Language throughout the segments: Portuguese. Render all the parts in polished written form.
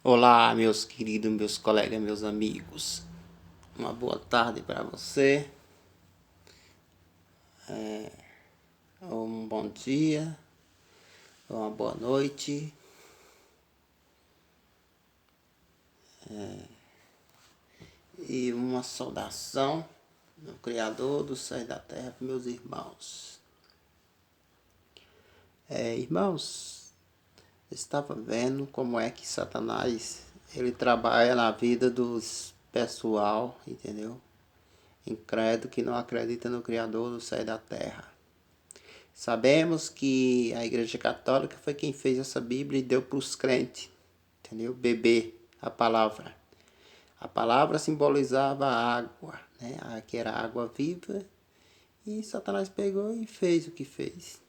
Olá, meus queridos, meus colegas, meus amigos. Uma boa tarde para você, ou um bom dia, ou uma boa noite. E uma saudação do Criador do céu e da terra para meus irmãos. Irmãos, eu estava vendo como é que Satanás ele trabalha na vida dos pessoal, entendeu? Incrédulo que não acredita no Criador do céu e da terra. Sabemos que a Igreja Católica foi quem fez essa Bíblia e deu para os crentes, entendeu? Beber a palavra. A palavra simbolizava a água, né? Que era a água viva. E Satanás pegou e fez o que fez.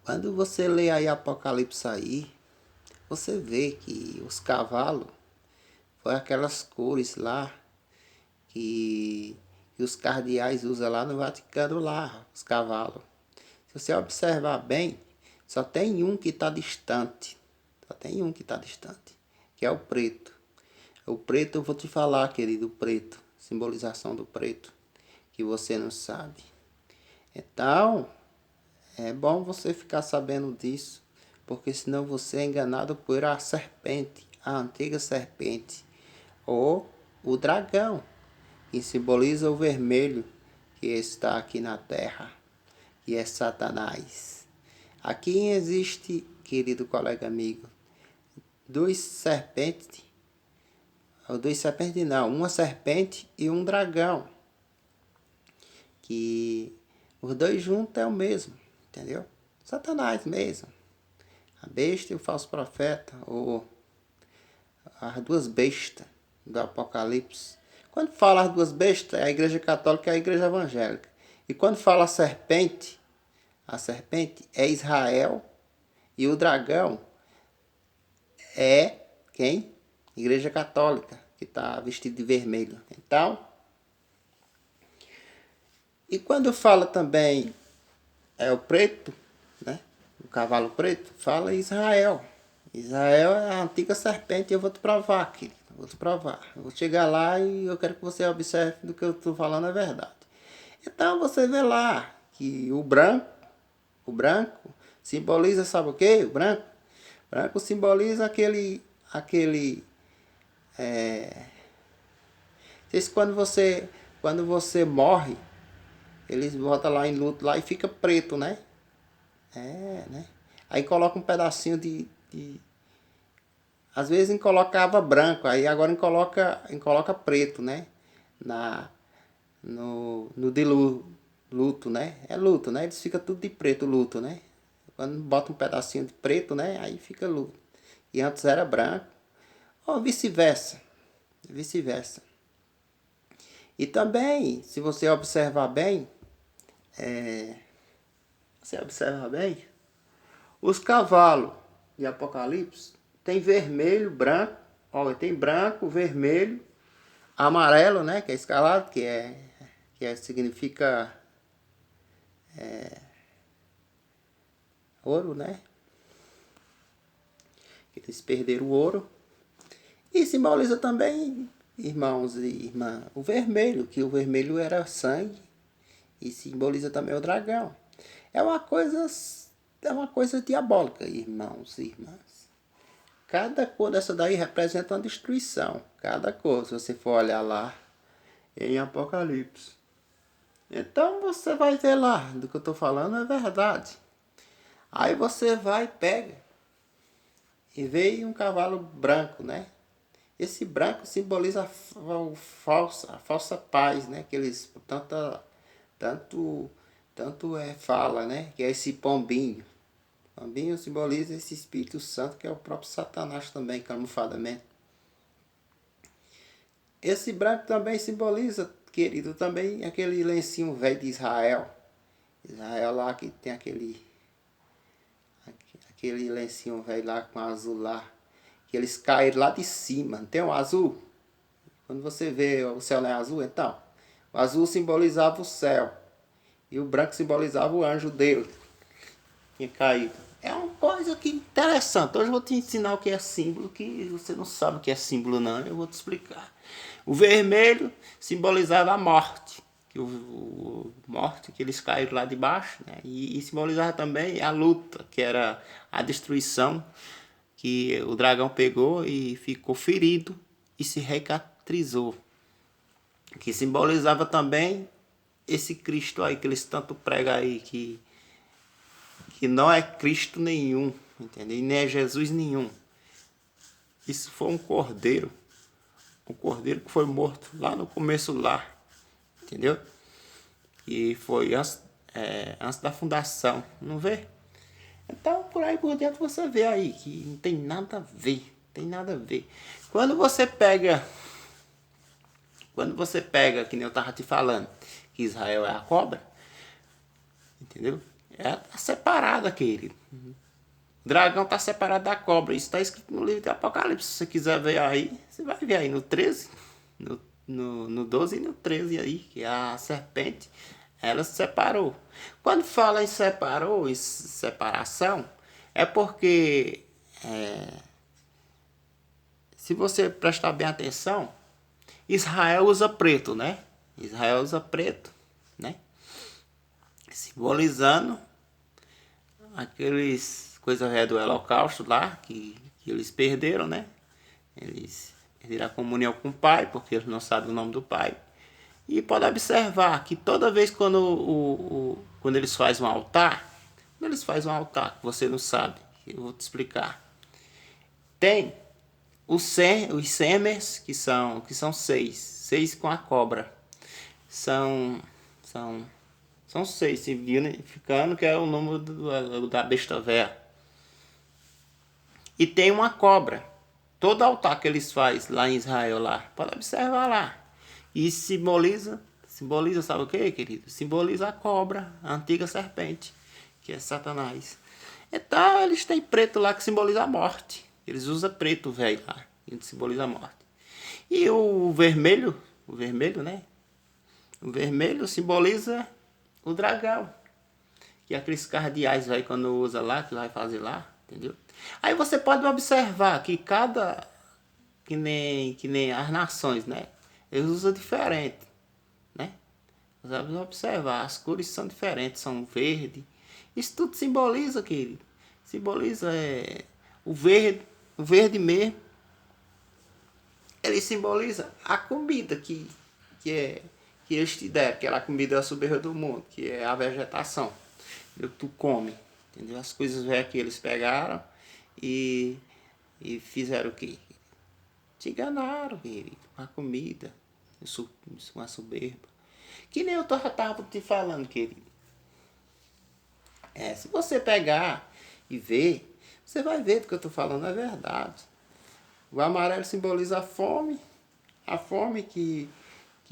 Quando você lê aí Apocalipse aí, você vê que os cavalos foi aquelas cores lá que os cardeais usam lá no Vaticano lá, os cavalos. Se você observar bem, só tem um que está distante. Só tem um que está distante, que é o preto. O preto eu vou te falar, querido, o preto. Simbolização do preto, que você não sabe. Então, é bom você ficar sabendo disso, porque senão você é enganado por a serpente, a antiga serpente, ou o dragão, que simboliza o vermelho que está aqui na terra, que é Satanás. Aqui existe, querido colega amigo, duas serpentes não, uma serpente e um dragão, que os dois juntos é o mesmo, entendeu? Satanás mesmo, a besta e o falso profeta, ou as duas bestas do Apocalipse. Quando fala as duas bestas, é a igreja católica e a igreja evangélica. E quando fala a serpente é Israel e o dragão é quem? Igreja católica, que está vestido de vermelho. Então, e quando fala também o preto, né? O cavalo preto, fala Israel. Israel é a antiga serpente e eu vou te provar, querido. Vou te provar. Eu vou chegar lá e eu quero que você observe do que eu estou falando é verdade. Então você vê lá que o branco simboliza, sabe o que? O branco simboliza aquele esse quando você morre, eles botam lá em luto lá e fica preto, né? Né? Aí coloca um pedacinho de às vezes colocava branco, aí agora coloca preto, né? Na no de luto, né? É luto, né? Eles ficam tudo de preto, luto, né? Quando bota um pedacinho de preto, né? Aí fica luto. E antes era branco. Ou vice-versa. Vice-versa. E também, se você observar bem, os cavalos de Apocalipse tem vermelho, branco, olha, tem branco, vermelho, amarelo, né, que é escalado, significa ouro, né? Eles perderam o ouro. E simboliza também, irmãos e irmãs, o vermelho, que o vermelho era sangue e simboliza também o dragão. É uma coisa, é uma coisa diabólica, irmãos e irmãs. Cada cor dessa daí representa uma destruição. Cada cor, se você for olhar lá em Apocalipse. Então você vai ver lá do que eu estou falando é verdade. Aí você vai, pega e vê um cavalo branco, né? Esse branco simboliza a falsa paz, né? Que eles tanto fala, né? Que é esse pombinho. Pombinho simboliza esse Espírito Santo que é o próprio Satanás também, camufladamente. Esse branco também simboliza, querido, também aquele lencinho velho de Israel. Israel lá que tem aquele lencinho velho lá com azul lá. Que eles caíram lá de cima. Não tem um azul? Quando você vê o céu não é azul, então. O azul simbolizava o céu. E o branco simbolizava o anjo dele. tinha caído. É uma coisa que interessante. Hoje eu vou te ensinar o que é símbolo, que você não sabe o que é símbolo não, eu vou te explicar. O vermelho simbolizava a morte, morte que eles caíram lá de baixo, né? E simbolizava também a luta, que era a destruição, que o dragão pegou e ficou ferido e se recatrizou, que simbolizava também esse Cristo aí que eles tanto pregam aí, que não é Cristo nenhum, entendeu? E nem é Jesus nenhum. Isso foi um cordeiro que foi morto lá no começo lá, entendeu? E foi antes da fundação, não vê? Então, por aí por dentro você vê aí que não tem nada a ver, tem nada a ver. Quando você pega, que nem eu tava te falando, que Israel é a cobra, entendeu? Tá separada, querido. O dragão tá separado da cobra. Isso está escrito no livro de Apocalipse. Se você quiser ver aí, você vai ver aí no 13, no 12 e no 13 aí, que a serpente, ela se separou. Quando fala em separou, em separação, é porque, se você prestar bem atenção, Israel usa preto, né? Israel usa preto, né? Simbolizando aqueles coisas do holocausto lá, que eles perderam, né? Eles perderam a comunhão com o pai, porque eles não sabem o nome do pai. E pode observar que toda vez quando eles fazem um altar, que você não sabe, eu vou te explicar. Tem os semers, que são seis com a cobra. São seis, significando que é o número da besta véia. E tem uma cobra. Todo altar que eles fazem lá em Israel, lá, pode observar lá. E simboliza, sabe o que, querido? Simboliza a cobra, a antiga serpente, que é Satanás. Então eles têm preto lá que simboliza a morte. Eles usam preto velho lá, que simboliza a morte. E o vermelho, né? O vermelho simboliza o dragão. Que é aqueles cardeais vai quando usa lá, que vai fazer lá, entendeu? Aí você pode observar que que nem as nações, né? Eles usam diferente, né? Você vai observar, as cores são diferentes, são verde. Isso tudo simboliza, querido. Simboliza o verde mesmo. Ele simboliza a comida que eles te deram, que é a comida soberba do mundo, que é a vegetação. Que tu come, entendeu? As coisas velhas que eles pegaram e fizeram o quê? Te enganaram, querido, com a comida, com a soberba. Que nem eu tava te falando, querido. Se você pegar e ver, você vai ver do que eu tô falando é verdade. O amarelo simboliza a fome que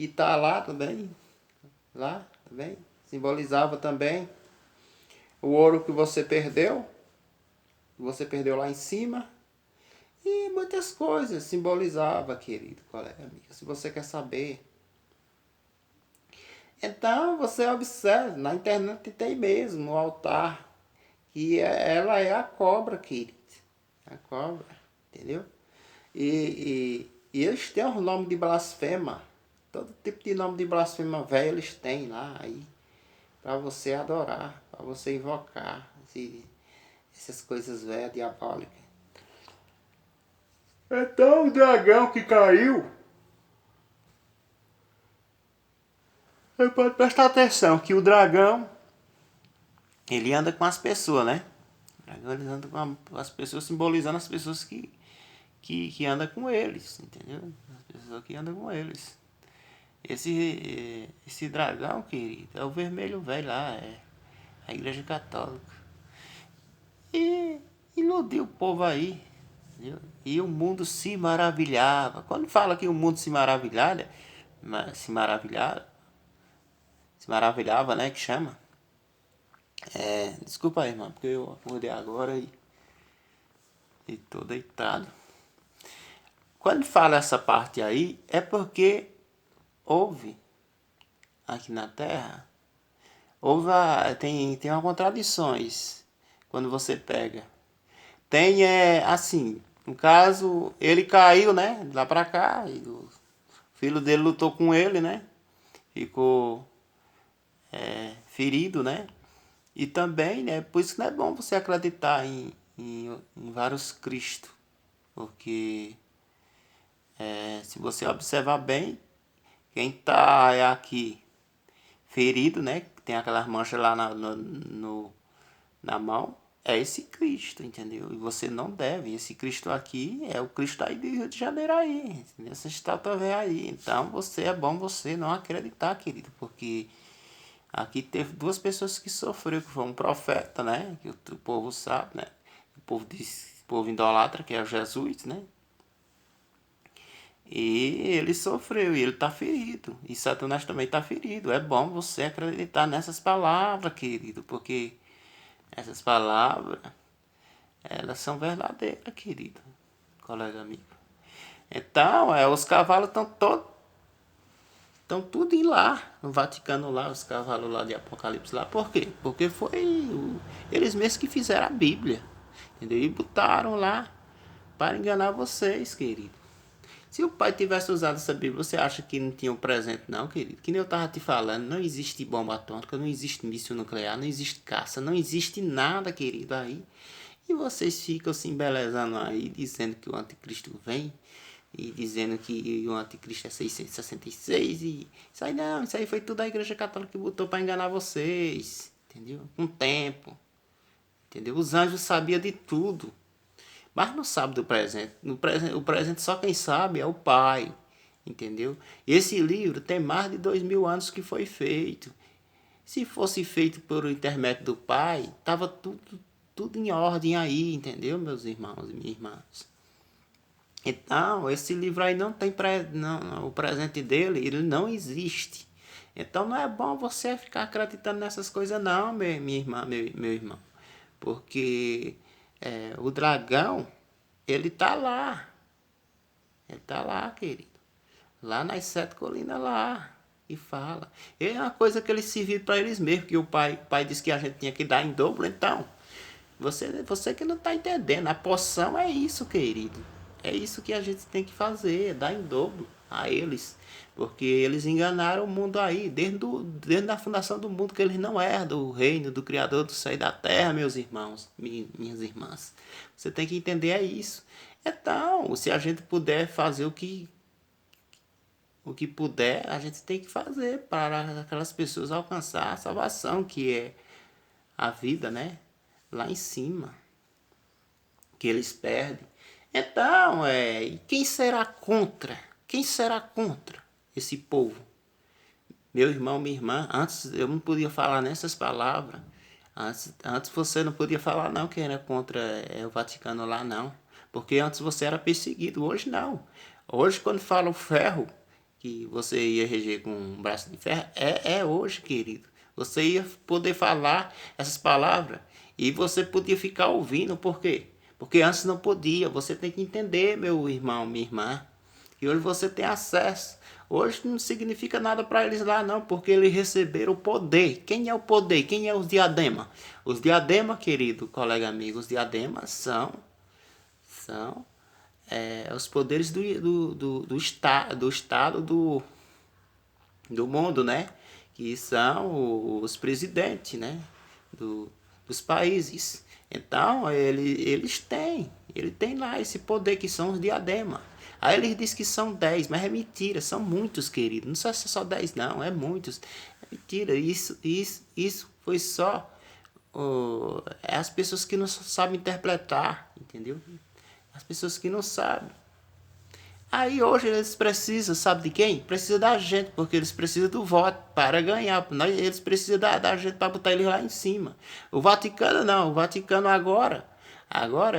tá lá também, simbolizava também o ouro que você perdeu lá em cima. E muitas coisas simbolizava, querido colega amigo, se você quer saber. Então você observa, na internet tem mesmo o altar, que ela é a cobra, querido. A cobra, entendeu? E eles têm o nome de blasfema. Todo tipo de nome de blasfema velho eles têm lá aí. Para você adorar, para você invocar essas coisas velhas, diabólicas. Então o dragão que caiu, você pode prestar atenção que o dragão, ele anda com as pessoas, né? O dragão ele anda com as pessoas, simbolizando as pessoas que andam com eles, entendeu? As pessoas que andam com eles. Esse dragão, querido, é o vermelho velho lá, é a igreja católica. E iludiu o povo aí, entendeu? E o mundo se maravilhava. Quando fala que o mundo se maravilhava, né, que chama. Desculpa aí, irmão, porque eu acordei agora e tô deitado. Quando fala essa parte aí, é porque houve, aqui na Terra, tem uma contradições. quando você pega. Tem, assim, no caso, ele caiu, né, de lá pra cá, e o filho dele lutou com ele, né, ficou ferido, né, e também, né, por isso que não é bom você acreditar em vários Cristos, porque se você observar bem, quem tá aqui ferido, né, que tem aquelas manchas lá na mão, é esse Cristo, entendeu? E você não deve. Esse Cristo aqui é o Cristo aí do Rio de Janeiro aí, essa estátua velha aí. Então é bom você não acreditar, querido, porque aqui teve duas pessoas que sofreram, que foi um profeta, né? Que o povo sabe, né? O povo diz, o povo idolatra, que é Jesus, né? E ele sofreu, e ele está ferido. E Satanás também está ferido. É bom você acreditar nessas palavras, querido, porque essas palavras, elas são verdadeiras, querido, colega amigo. Então, os cavalos estão tudo em lá, no Vaticano lá, os cavalos lá de Apocalipse lá. Por quê? Porque eles mesmos que fizeram a Bíblia, entendeu? E botaram lá para enganar vocês, querido. Se o pai tivesse usado essa Bíblia, você acha que não tinha um presente não, querido? Que nem eu estava te falando, não existe bomba atômica, não existe míssil nuclear, não existe caça, não existe nada, querido, aí. E vocês ficam se embelezando aí, dizendo que o anticristo vem, e dizendo que o anticristo é 666, e isso aí não, isso aí foi tudo a igreja católica que botou para enganar vocês, entendeu? Com o tempo, entendeu? Os anjos sabiam de tudo. Mas não sabe do presente. O presente só quem sabe é o Pai. Entendeu? Esse livro tem mais de 2000 anos que foi feito. Se fosse feito por intermédio do Pai, estava tudo em ordem aí, entendeu, meus irmãos e minhas irmãs? Então, esse livro aí não tem o presente dele, ele não existe. Então não é bom você ficar acreditando nessas coisas não, minha irmã, meu irmão. Porque o dragão, ele tá lá. Ele tá lá, querido. Lá nas 7 colinas lá. E fala. É uma coisa que eles serviram para eles mesmos. Que o pai disse que a gente tinha que dar em dobro. Então, você que não tá entendendo. A poção é isso, querido. É isso que a gente tem que fazer. Dar em dobro a eles. Porque eles enganaram o mundo aí. Desde a fundação do mundo, que eles não herdam o reino do Criador do céu e da terra, meus irmãos, minhas irmãs. Você tem que entender isso. Então, se a gente puder fazer o que puder, a gente tem que fazer para aquelas pessoas alcançar a salvação, que é a vida, né? Lá em cima, que eles perdem. Então, e quem será contra? Quem será contra esse povo? Meu irmão, minha irmã, antes eu não podia falar nessas palavras. Antes você não podia falar não que era contra o Vaticano lá, não. Porque antes você era perseguido, hoje não. Hoje, quando fala o ferro, que você ia reger com um braço de ferro, é hoje, querido. Você ia poder falar essas palavras e você podia ficar ouvindo, por quê? Porque antes não podia. Você tem que entender, meu irmão, minha irmã, que hoje você tem acesso. Hoje não significa nada para eles lá não, porque eles receberam o poder. Quem é o poder? Quem é os diademas? Os diademas, querido colega amigo, os diademas são os poderes do estado do mundo, né? Que são os presidentes, né? Dos países. Então, ele tem lá esse poder que são os diademas. Aí eles dizem que são 10, mas é mentira, são muitos, queridos. Não só 10 não, é muitos. É mentira, isso foi só as pessoas que não sabem interpretar, entendeu? As pessoas que não sabem. Aí hoje eles precisam, sabe de quem? Precisa da gente, porque eles precisam do voto para ganhar. Eles precisam da gente para botar eles lá em cima. O Vaticano não, o Vaticano agora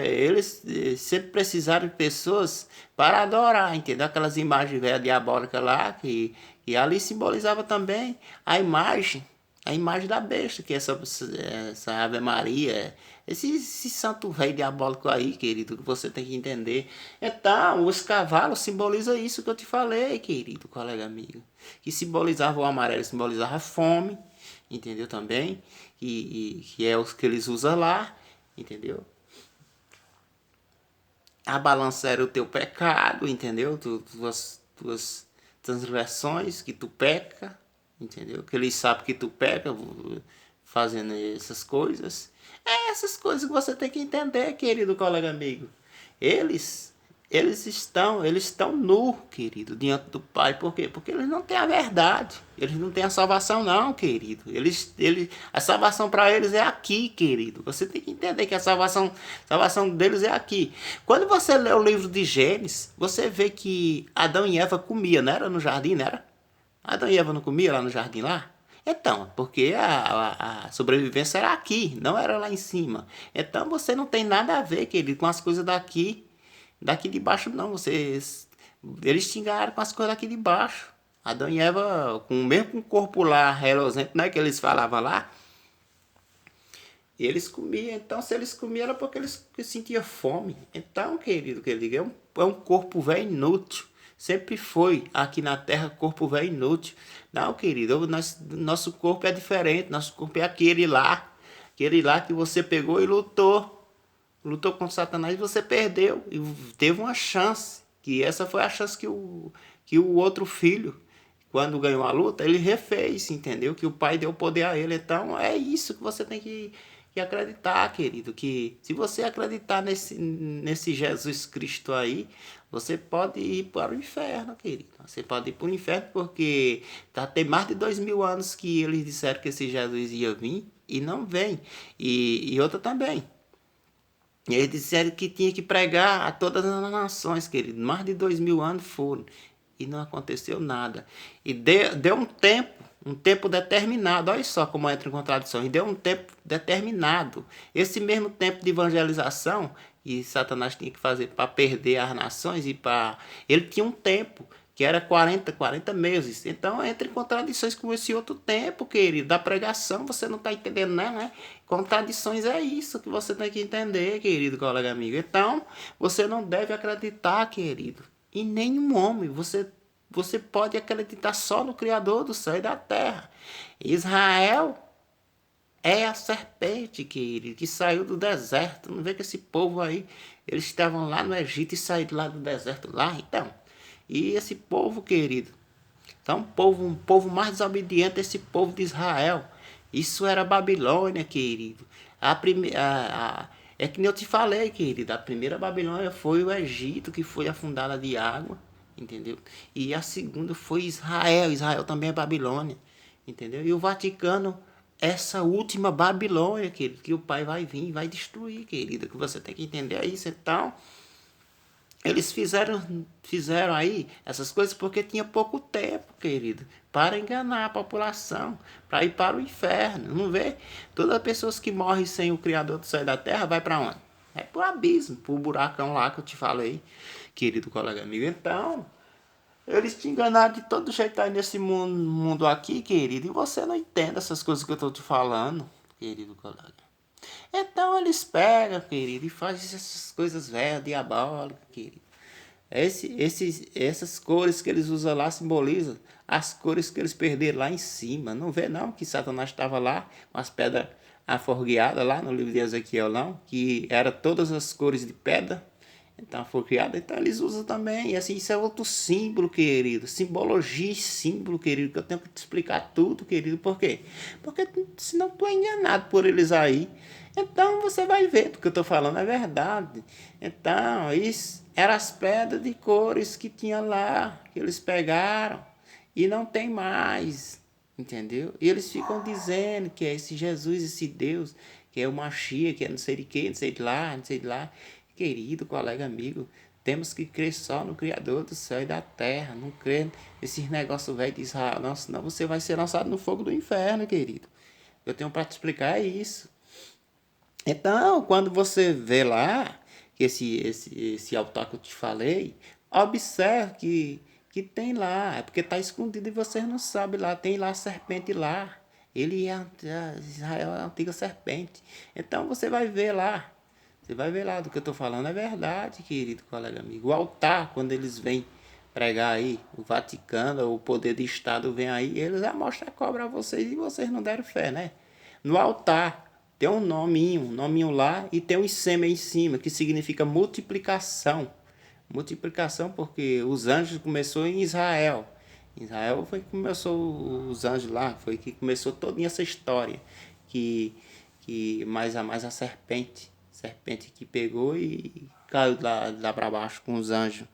eles sempre precisaram de pessoas para adorar, entendeu? Aquelas imagens velhas diabólicas lá, que ali simbolizava também a imagem da besta, que é essa Ave Maria, esse santo velho diabólico aí, querido, que você tem que entender. Então, os cavalos simbolizam isso que eu te falei, querido colega amigo. Que simbolizava o amarelo, simbolizava a fome, entendeu também? Que é os que eles usam lá. entendeu? A balança era o teu pecado, entendeu? Tuas transgressões que tu peca, entendeu? Que eles sabem que tu peca fazendo essas coisas. É essas coisas que você tem que entender, querido colega amigo. Eles eles estão nu, querido, diante do Pai. Por quê? Porque eles não têm a verdade. Eles não têm a salvação, não, querido. A salvação para eles é aqui, querido. Você tem que entender que a salvação deles é aqui. Quando você lê o livro de Gênesis, você vê que Adão e Eva comiam, não era no jardim, não era? Adão e Eva não comiam lá no jardim lá? Então, porque a sobrevivência era aqui, não era lá em cima. Então você não tem nada a ver, querido, com as coisas daqui de baixo, não. Eles te enganaram com as coisas daqui de baixo. Adão e Eva, mesmo com o corpo lá reluzente, né, que eles falavam lá, eles comiam. Então, se eles comiam, era porque eles sentiam fome. Então, querido, é um corpo velho inútil. Sempre foi aqui na Terra corpo velho inútil. Não, querido, nosso corpo é diferente. Nosso corpo é aquele lá. Aquele lá que você pegou e lutou contra Satanás e você perdeu. E teve uma chance. Que essa foi a chance que o outro filho, quando ganhou a luta, ele refez, entendeu? Que o pai deu poder a ele. Então é isso que você tem que acreditar, querido. Que se você acreditar nesse Jesus Cristo aí, você pode ir para o inferno, querido. Você pode ir para o inferno porque tem mais de 2000 anos que eles disseram que esse Jesus ia vir e não vem. E outra também. Eles disseram que tinha que pregar a todas as nações, querido. Mais de 2000 anos foram. E não aconteceu nada. E deu um tempo determinado. Olha só como entra em contradição. E deu um tempo determinado. Esse mesmo tempo de evangelização que Satanás tinha que fazer para perder as nações ele tinha um tempo que era 40 meses. Então entra em contradições com esse outro tempo, querido, da pregação. Você não está entendendo, né? Contradições é isso que você tem que entender, querido colega amigo. Então, você não deve acreditar, querido, em nenhum homem. Você pode acreditar só no Criador do céu e da terra. Israel é a serpente, querido, que saiu do deserto. Não vê que esse povo aí, eles estavam lá no Egito e saíram lá do deserto lá, então. E esse povo, querido, então um povo mais desobediente, esse povo de Israel. Isso era Babilônia, querido. É que nem eu te falei, querido. A primeira Babilônia foi o Egito, que foi afundada de água, entendeu? E a segunda foi Israel. Israel também é Babilônia, entendeu? E o Vaticano, essa última Babilônia, querido, que o Pai vai vir e vai destruir, querido. Que você tem que entender isso. Então, eles fizeram aí essas coisas porque tinha pouco tempo, querido, para enganar a população, para ir para o inferno. Não vê? Todas as pessoas que morrem sem o Criador do céu e da terra vai para onde? É para o abismo, para o buracão lá que eu te falei, querido colega amigo. Então, eles te enganaram de todo jeito aí nesse mundo aqui, querido, e você não entende essas coisas que eu estou te falando, querido colega. Então eles pegam, querido, e fazem essas coisas velhas, diabólicas, querido. Essas cores que eles usam lá simbolizam as cores que eles perderam lá em cima. Não vê não que Satanás estava lá com as pedras aforgueadas lá no livro de Ezequiel, não? Que era todas as cores de pedra. Então foi criado, então eles usam também. E assim, isso é outro símbolo, querido. Simbologia e símbolo, querido, que eu tenho que te explicar tudo, querido. Por quê? Porque senão tu é enganado por eles aí. Então você vai ver do que eu estou falando, é verdade. Então, isso eram as pedras de cores que tinha lá, que eles pegaram. E não tem mais, entendeu? E eles ficam dizendo que é esse Jesus, esse Deus, que é o Machia, que é não sei de que, não sei de lá, não sei de lá. Querido colega amigo, temos que crer só no Criador do céu e da terra, não crer nesses negócios velhos de Israel, não, senão você vai ser lançado no fogo do inferno, querido. Eu tenho para te explicar isso. Então, quando você vê lá, que esse altar que eu te falei, observe que tem lá, é porque está escondido e vocês não sabem lá, tem lá a serpente lá. Israel é a antiga serpente. Então você vai ver lá. Você vai ver lá do que eu estou falando. É verdade, querido colega amigo. O altar, quando eles vêm pregar aí, o Vaticano, o poder de Estado vem aí, eles já mostram a cobra a vocês e vocês não deram fé, né? No altar. tem um nominho lá e tem um sêmen em cima, que significa multiplicação. Multiplicação porque os anjos começou em Israel. Israel foi que começou os anjos lá, foi que começou toda essa história. Que mais a serpente. Serpente que pegou e caiu lá para baixo com os anjos.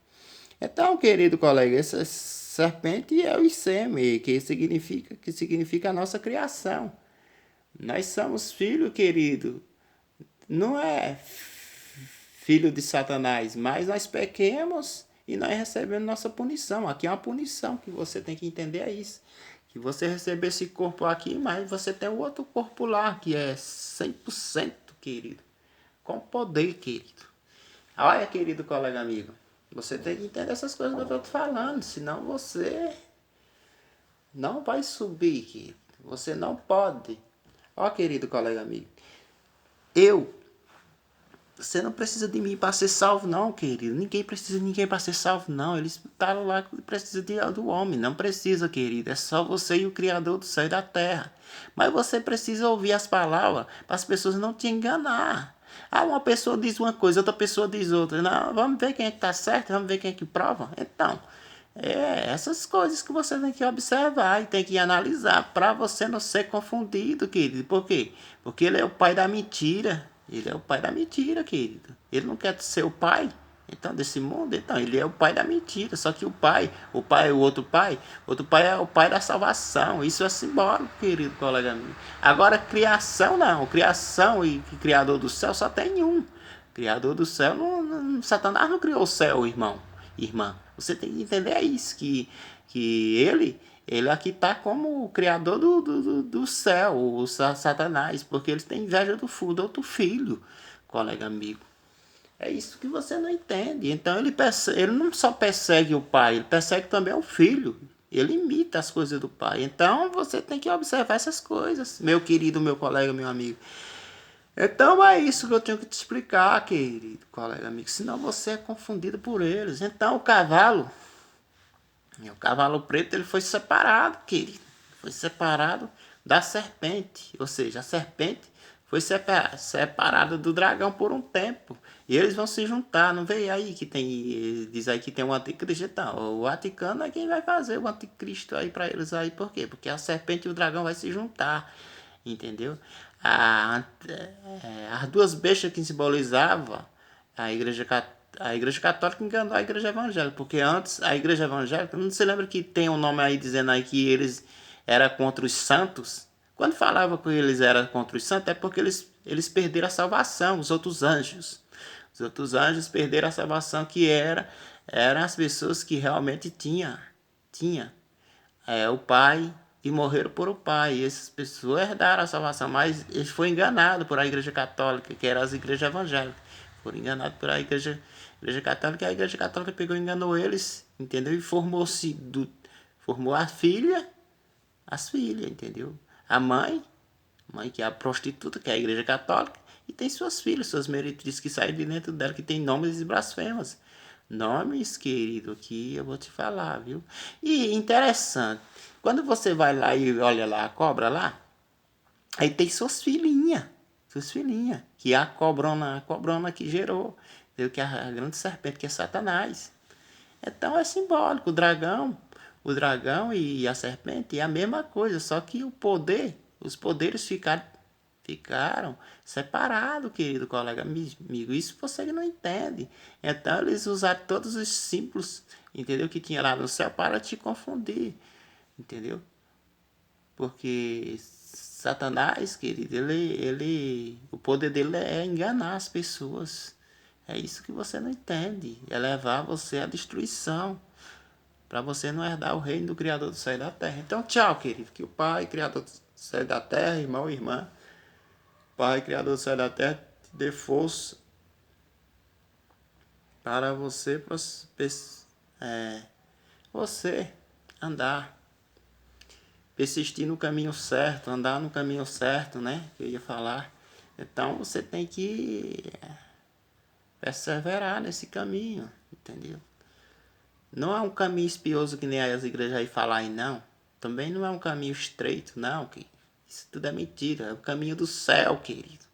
Então, querido colega, essa serpente é o sêmen, que significa a nossa criação. Nós somos filho, querido. Não é filho de Satanás, mas nós pequemos e nós recebemos nossa punição. Aqui é uma punição que você tem que entender, é isso. Que você recebe esse corpo aqui, mas você tem o outro corpo lá, que é 100%, querido. Com poder, querido. Olha, querido colega amigo, você tem que entender essas coisas que eu estou te falando, senão você não vai subir, querido. Você não pode. Ó, querido colega amigo, você não precisa de mim para ser salvo, não, querido. Ninguém precisa de ninguém para ser salvo, não. Eles estavam lá que precisa do homem. Não precisa, querido. É só você e o Criador do céu e da terra. Mas você precisa ouvir as palavras para as pessoas não te enganar. Uma pessoa diz uma coisa, outra pessoa diz outra. Não, vamos ver quem é que está certo, vamos ver quem é que prova. Então, essas coisas que você tem que observar e tem que analisar para você não ser confundido, querido. Por quê? Porque ele é o pai da mentira. Ele é o pai da mentira, querido. Ele não quer ser o pai, então, desse mundo. Então, ele é o pai da mentira. Só que o outro pai é o pai da salvação. Isso é simbólico, querido colega amigo. Agora, criação não. Criação e criador do céu só tem um. Criador do céu, Satanás não criou o céu, irmã. Você tem que entender isso, que ele aqui está como o criador do céu, o Satanás, porque eles têm inveja do outro filho, colega amigo. É isso que você não entende. Então ele não só persegue o pai, ele persegue também o filho. Ele imita as coisas do pai. Então você tem que observar essas coisas, meu querido, meu colega, meu amigo. Então é isso que eu tenho que te explicar, querido colega amigo. Senão você é confundido por eles. Então o cavalo preto, ele foi separado, querido. Foi separado da serpente. Ou seja, a serpente foi separada do dragão por um tempo. E eles vão se juntar. Não vê aí que tem. Diz aí que tem um anticristo. Então, o Vaticano é quem vai fazer o anticristo aí para eles aí. Por quê? Porque a serpente e o dragão vai se juntar. Entendeu? As duas bestas que simbolizavam a igreja católica enganou a igreja evangélica, porque antes a igreja evangélica, não se lembra que tem um nome aí dizendo aí que eles eram contra os santos? Quando falava que eles eram contra os santos, é porque eles perderam a salvação, os outros anjos. Os outros anjos perderam a salvação, que eram as pessoas que realmente tinha o pai e morreram por o pai. E essas pessoas herdaram a salvação, mas eles foram enganados por a igreja católica, que eram as igrejas evangélicas. Foram enganados por a igreja católica, e a igreja católica pegou e enganou eles, entendeu? E formou as filhas, entendeu? A mãe que é a prostituta, que é a igreja católica, e tem suas filhas, suas meretrizes que saem de dentro dela, que tem nomes e blasfemas. Nomes, querido, que eu vou te falar, viu? E interessante, quando você vai lá e olha lá a cobra lá, aí tem suas filhinhas, que é a cobrona que gerou, entendeu? Que é a grande serpente, que é Satanás. Então é simbólico, o dragão e a serpente é a mesma coisa, só que os poderes ficaram separados, querido colega amigo. Isso você não entende. Então eles usaram todos os símbolos, entendeu? Que tinha lá no céu para te confundir, entendeu? Porque Satanás, querido, o poder dele é enganar as pessoas. É isso que você não entende. É levar você à destruição, para você não herdar o reino do Criador do céu e da terra. Então, tchau, querido. Que o Pai, Criador do céu e da terra, irmão e irmã, Pai, Criador do céu e da terra, te dê força para você andar, persistir no caminho certo, andar no caminho certo, né? Que eu ia falar. Então, você tem que perseverar nesse caminho, entendeu? Não é um caminho espinhoso que nem as igrejas aí falam aí, não. Também não é um caminho estreito, não. Isso tudo é mentira. É o caminho do céu, querido.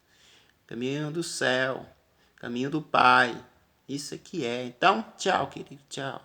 Caminho do céu. Caminho do Pai. Isso aqui é. Então, tchau, querido. Tchau.